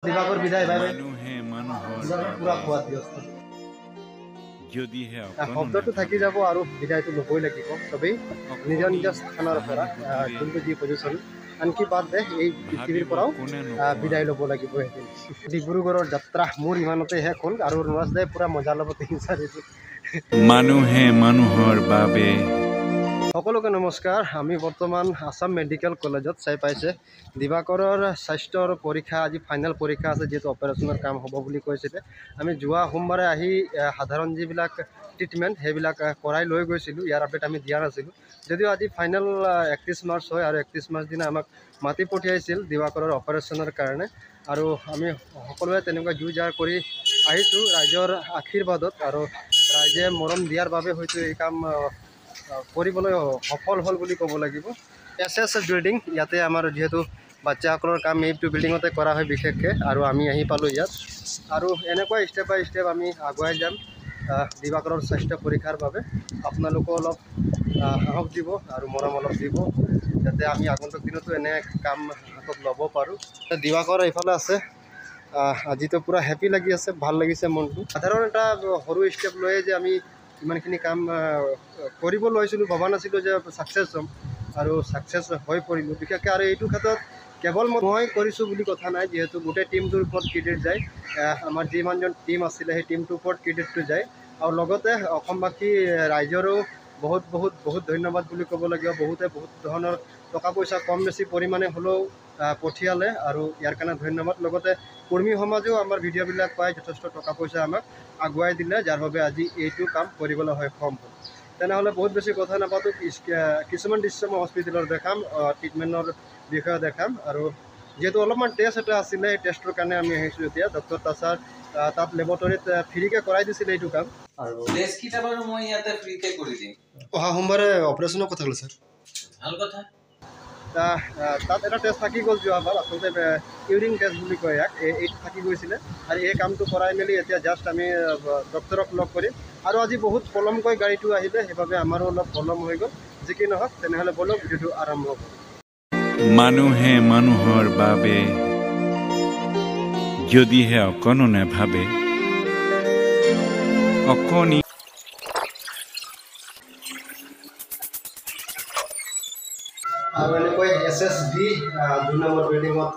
দিবাকৰ বিদায় bye bye মানুহে মানুহৰ পুৰা খোৱাত ব্যস্ত যদিহে শব্দটো থাকি যাব আৰু বিদায়টো ল'বই লাগিব চবেই নিজৰ নিজৰ স্থানৰ পৰা যোনটো যি পজিশ্যন আনকি বাদ দে এই পৃথিৱীৰ পৰাও বিদায় ল'ব লাগিব এদিন ডিব্ৰুগড়ৰ যাত্ৰা মোৰ ইমানতে শেষ হ'ল আৰু নুৱাজ দাই পুৰা মজা ল'ব 3-4 মানুহে মানুহৰ বাবে সকলোকে নমস্কাৰ আমি বৰ্তমান আসাম মেডিকেল কলেজত চাই পাইছে দিবাকৰৰ স্বাস্থ্যৰ পৰীক্ষা আজি ফাইনেল পৰীক্ষা আছে যেহেতু অপাৰেশ্যনৰ কাম হ'ব বুলি কৈছিলে আমি যোৱা সোমবাৰে আহি সাধাৰণ যিবিলাক ট্ৰিটমেণ্ট সেইবিলাক কৰাই লৈ গৈছিলোঁ ইয়াৰ আপডেট আমি দিয়া নাছিলোঁ যদিও আজি ফাইনেল 31 মাৰ্চ হয় আৰু 31 মাৰ্চ দিনা আমাক মাতি পঠিয়াইছিল দিবাকৰৰ অপাৰেশ্যনৰ কাৰণে আৰু আমি সকলোৱে তেনেকুৱা যুঁজ জাৰ কৰি আহিছোঁ ৰাইজৰ আশীৰ্বাদত আৰু ৰাইজে মৰম দিয়াৰ বাবে হয়তো এই কাম কৰিবলৈ সফল হ'ল বুলি ক'ব লাগিব এছ বিল্ডিং ইয়াতে আমাৰ যেহেতু বাচ্চাসকলৰ কাম এইটো বিল্ডিঙতে কৰা হয় বিশেষকৈ আৰু আমি আহি পালোঁ ইয়াত আৰু এনেকুৱা ষ্টেপ বাই ষ্টেপ আমি আগুৱাই যাম দিবাকৰৰ স্বাস্থ্য পৰীক্ষাৰ বাবে আপোনালোকো অলপ সাহস দিব আৰু মৰম অলপ দিব যাতে আমি আগন্তুক দিনতো এনে কাম হাতত ল'ব পাৰোঁ দিবাকৰ এইফালে আছে আজিতো পুৰা হেপী লাগি আছে ভাল লাগিছে মনটো সাধাৰণ এটা সৰু ষ্টেপ লৈয়ে যে আমি ইমানখিনি কাম কৰিব লৈছিলোঁ ভবা নাছিলোঁ যে ছাকচেছ হ'ম আৰু ছাকচেছ হৈ পৰিলোঁ বিশেষকৈ আৰু এইটো ক্ষেত্ৰত কেৱল মই কৰিছোঁ বুলি কথা নাই যিহেতু গোটেই টিমটোৰ ওপৰত ক্ৰেডিট যায় আমাৰ যিমানজন টিম আছিলে সেই টিমটোৰ ওপৰত ক্ৰেডিটটো যায় আৰু লগতে অসমবাসী ৰাইজৰো বহুত বহুত বহুত ধন্যবাদ বুলি ক'ব লাগিব বহুতে বহুত ধৰণৰ টকা পইচা কম বেছি পৰিমাণে হ'লেও পঠিয়ালে আৰু ইয়াৰ কাৰণে ধন্যবাদ লগতে কৰ্মী সমাজেও আমাৰ ভিডিঅ'বিলাক পাই যথেষ্ট টকা পইচা আমাক আগুৱাই দিলে যাৰ বাবে আজি এইটো কাম কৰিবলৈ সক্ষম হ'ল তেনেহ'লে বহুত বেছি কথা নাপাতো কিছুমান দৃশ্য মই হস্পিটেলত দেখাম ট্ৰিটমেণ্টৰ বিষয়ে দেখাম আৰু যেহেতু অলপমান টেষ্ট এটা আছিলে এই টেষ্টৰ কাৰণে আমি আহিছোঁ এতিয়া ডক্টৰ তাছাৰ তাত লেবৰেটৰীত ফ্ৰীকৈ কৰাই দিছিলে এইটো কাম আৰু টেষ্টকেইটা বাৰু মই ইয়াতে ফ্ৰীতে কৰি দিম অহা সোমবাৰে অপাৰেশ্যনৰ কথা হ'ল ছাৰ ভাল কথা তাত এটা টেষ্ট থাকি গ'ল যোৱাবাৰ আচলতে ইউৰিন টেষ্ট বুলি কয় ইয়াক এইটো থাকি গৈছিলে আৰু এই কামটো কৰাই মেলি এতিয়া জাষ্ট আমি ডক্টৰক লগ কৰিম আৰু আজি বহুত পলমকৈ গাড়ীটো আহিলে সেইবাবে আমাৰো অলপ পলম হৈ গ'ল যি কি নহওক তেনেহ'লে বলক ভিডিঅ'টো আৰম্ভ কৰোঁ মানুহে মানুহৰ বাবে যদিহে অকণো নেভাবে অকণি আৰু এনেকৈ SSB 2 নম্বৰ বিল্ডিঙত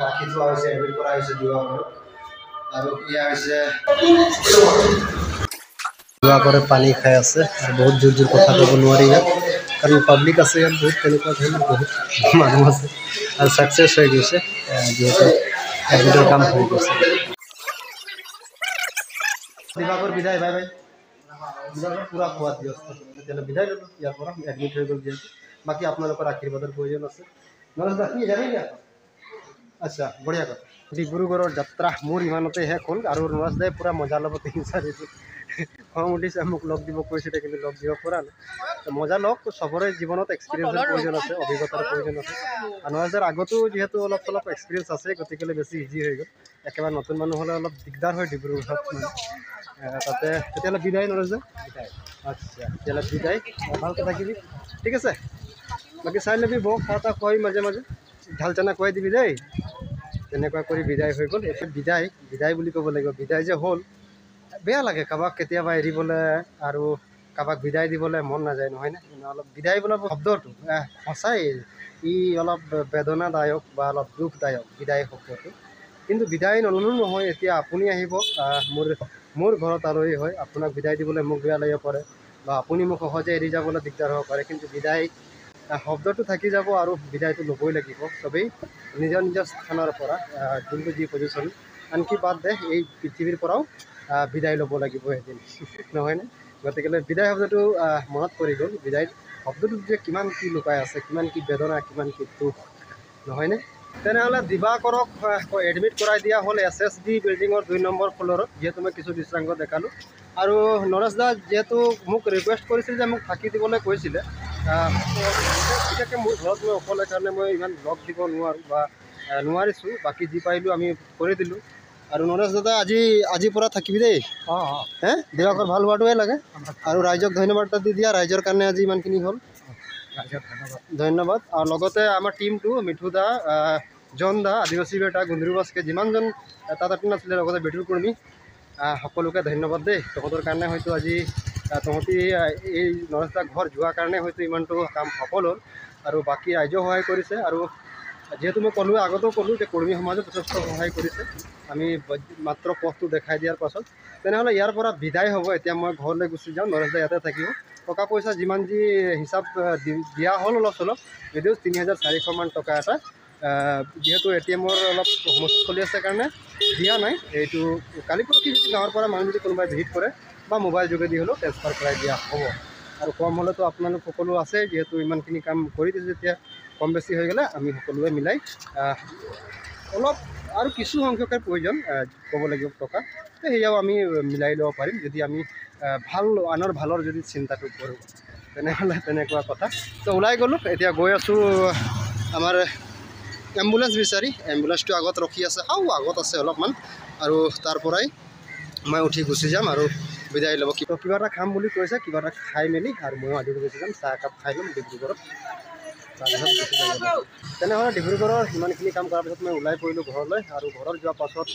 ৰাখি থোৱা হৈছে এডমিট কৰা হৈছে দিবাকৰত আৰু এয়া হৈছে দিবাকৰে পানী খাই আছে আৰু বহুত জোৰ জোৰ কথা ক'ব নোৱাৰি ইয়াত কাৰণ পাব্লিক আছে ইয়াত বহুত তেনেকুৱা ধৰণৰ বহুত মানুহ আছে আৰু ছাকচেছ হৈ গৈছে যিহেতু এডমিটৰ কাম হৈ গৈছে দিবাকৰ বিদায় বাই বাই দিবাকৰ পুৰা খোৱাত ব্যস্ত তেতিয়াহ'লে বিদায় ল'লোঁ ইয়াৰ পৰা এডমিট হৈ গ'ল যিহেতু বাকী আপোনালোকৰ আশীৰ্বাদৰ প্ৰয়োজন আছে নৰেশ দা কি জানেই আচ্ছা বঢ়িয়া কথা ডিব্ৰুগড়ৰ যাত্ৰা মোৰ ইমানতে শেষ হ'ল আৰু নৰেশ দাই পুৰা মজা ল'ব 3-4 খং উঠিছে মোক লগ দিব কৈছিলে কিন্তু লগ দিব পৰা নাই মজা লওক চবৰে জীৱনত এক্সপিৰিয়েঞ্চৰ প্ৰয়োজন আছে অভিজ্ঞতাৰ প্ৰয়োজন আছে আৰু নৰেশ দাৰ আগতো যিহেতু অলপ চলপ এক্সপিৰিয়েঞ্চ আছে গতিকে বেছি ইজি হৈ গ'ল একেবাৰে নতুন মানুহ হ'লে অলপ দিগদাৰ হয় ডিব্ৰুগড়ত তাতে তেতিয়াহ'লে বিদায় নৰেশ দা আচ্ছা তেতিয়াহ'লে বিদায় ভালকৈ থাকিবি ঠিক আছে বাকী চাই ল'বি বৌ খা তা খুৱাবি মাজে মাজে ঢাল চানা খুৱাই দিবি দেই তেনেকুৱা কৰি বিদায় হৈ গ'ল এতিয়া বিদায় বুলি ক'ব লাগিব বিদায় যে হ'ল বেয়া লাগে কাৰোবাক কেতিয়াবা এৰিবলৈ আৰু কাৰোবাক বিদায় দিবলৈ মন নাযায় নহয়নে অলপ বিদায় বোলা শব্দটো সঁচাই ই অলপ বেদনাদায়ক বা অলপ দুখদায়ক বিদায় শব্দটো কিন্তু বিদায় নল'লেও নহয় এতিয়া আপুনি আহিব মোৰ ঘৰত আলহী হয় আপোনাক বিদায় দিবলৈ মোক বেয়া লাগিব পাৰে বা আপুনি মোক সহজে এৰি যাবলৈ দিগদাৰ হ'ব পাৰে কিন্তু বিদায় শব্দটো থাকি যাব আৰু বিদায়টো ল'বই লাগিব চবেই নিজৰ নিজৰ স্থানৰ পৰা যোনটো যি পজিশ্যন আনকি বাদ দে এই পৃথিৱীৰ পৰাও বিদায় ল'ব লাগিব এদিন নহয়নে গতিকে বিদায় শব্দটো মনত পৰি গ'ল বিদায় শব্দটোত যে কিমান কি লুকাই আছে কিমান কি বেদনা কিমান কি দুখ নহয়নে তেনেহ'লে দিবাকৰক এডমিট কৰাই দিয়া হ'ল SSB বিল্ডিঙৰ 2 নম্বৰ ফ্ল'ৰত যিহেতু মই কিছু দৃশ্যাংগ দেখালোঁ আৰু নৰেশ দা যিহেতু মোক ৰিকুৱেষ্ট কৰিছিল যে মোক থাকি দিবলৈ কৈছিলে বিশেষকৈ মোৰ ঘৰত মই অকলে কাৰণে মই ইমান লগ দিব নোৱাৰোঁ বা নোৱাৰিছোঁ বাকী যি পাৰিলোঁ আমি কৰি দিলোঁ আৰু নৰেশ দাদা আজিৰ পৰা থাকিবি দেই হে দিবাকৰ ভাল হোৱাটোৱে লাগে আৰু ৰাইজক ধন্যবাদ দি দিয়া ৰাইজৰ কাৰণে আজি ইমানখিনি হ'ল ধন্যবাদ আৰু লগতে আমাৰ টিমটো মিঠু দা জন দা আদিবাসী বেটা গুন্দৰি বাছকে যিমানজন তাত আপুনি আছিলে লগতে বেটুৰ কৰ্মী সকলোকে ধন্যবাদ দেই। তহঁতৰ কাৰণে হয়তো আজি তহঁতি এই নৰেশ দা ঘৰ যোৱাৰ কাৰণে হয়তো ইমানটো কাম সফল হ'ল আৰু বাকী ৰাইজেও সহায় কৰিছে। আৰু যিহেতু মই ক'লোঁ আগতেও ক'লোঁ যে কৰ্মী সমাজে যথেষ্ট সহায় কৰিছে আমি মাত্ৰ পথটো দেখাই দিয়াৰ পাছত। তেনেহ'লে ইয়াৰ পৰা বিদায় হ'ব। এতিয়া মই ঘৰলৈ গুচি যাওঁ, নৰেশ দা ইয়াতে থাকিব। টকা পইচা যিমান যি হিচাপ দিয়া হ'ল অলপ চলপ, যদিও ৩,৪০০ মান টকা এটা যিহেতু ATM-ৰ অলপ সমস্যা চলি আছে কাৰণে দিয়া নাই। এইটো কালি পৰহি যদি গাঁৱৰ পৰা মানুহ যদি কোনোবাই ভিজিট কৰে বা মোবাইল যোগেদি হ'লেও ট্ৰেন্সফাৰ কৰাই দিয়া হ'ব। আৰু কম হ'লেতো আপোনালোক সকলো আছে, যিহেতু ইমানখিনি কাম কৰি দিছে যেতিয়া কম বেছি হৈ গ'লে আমি সকলোৱে মিলাই অলপ আৰু কিছু সংখ্যকৰ প্ৰয়োজন ক'ব লাগিব টকা, সেয়াও আমি মিলাই ল'ব পাৰিম যদি আমি ভাল আনৰ ভালৰ যদি চিন্তাটো কৰোঁ। তেনেহ'লে তেনেকুৱা কথা। তো ওলাই গ'লোঁ, এতিয়া গৈ আছোঁ আমাৰ এম্বুলেঞ্চ বিচাৰি। এম্বুলেঞ্চটো আগত ৰখি আছে, আগত আছে অলপমান, আৰু তাৰ পৰাই মই উঠি গুচি যাম আৰু বিদায় ল'ব। কিবা এটা খাম বুলি কৈছে, কিবা এটা খাই মেলি আৰু ময়ো আদি গুচি যাম। চাহ একাপ খাই ল'ম ডিব্ৰুগড়ত, তাৰপিছত গুচি যাব। তেনেহ'লে ডিব্ৰুগড়ৰ সিমানখিনি কাম কৰাৰ পিছত মই ওলাই পৰিলোঁ ঘৰলৈ। আৰু ঘৰত যোৱাৰ পাছত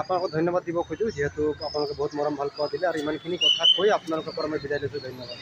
আপোনালোকক ধন্যবাদ দিব খোজোঁ, যিহেতু আপোনালোকে বহুত মৰম ভাল পোৱা দিলে আৰু ইমানখিনি কথা কৈ আপোনালোকৰ পৰা মই বিদায় লৈছোঁ। ধন্যবাদ।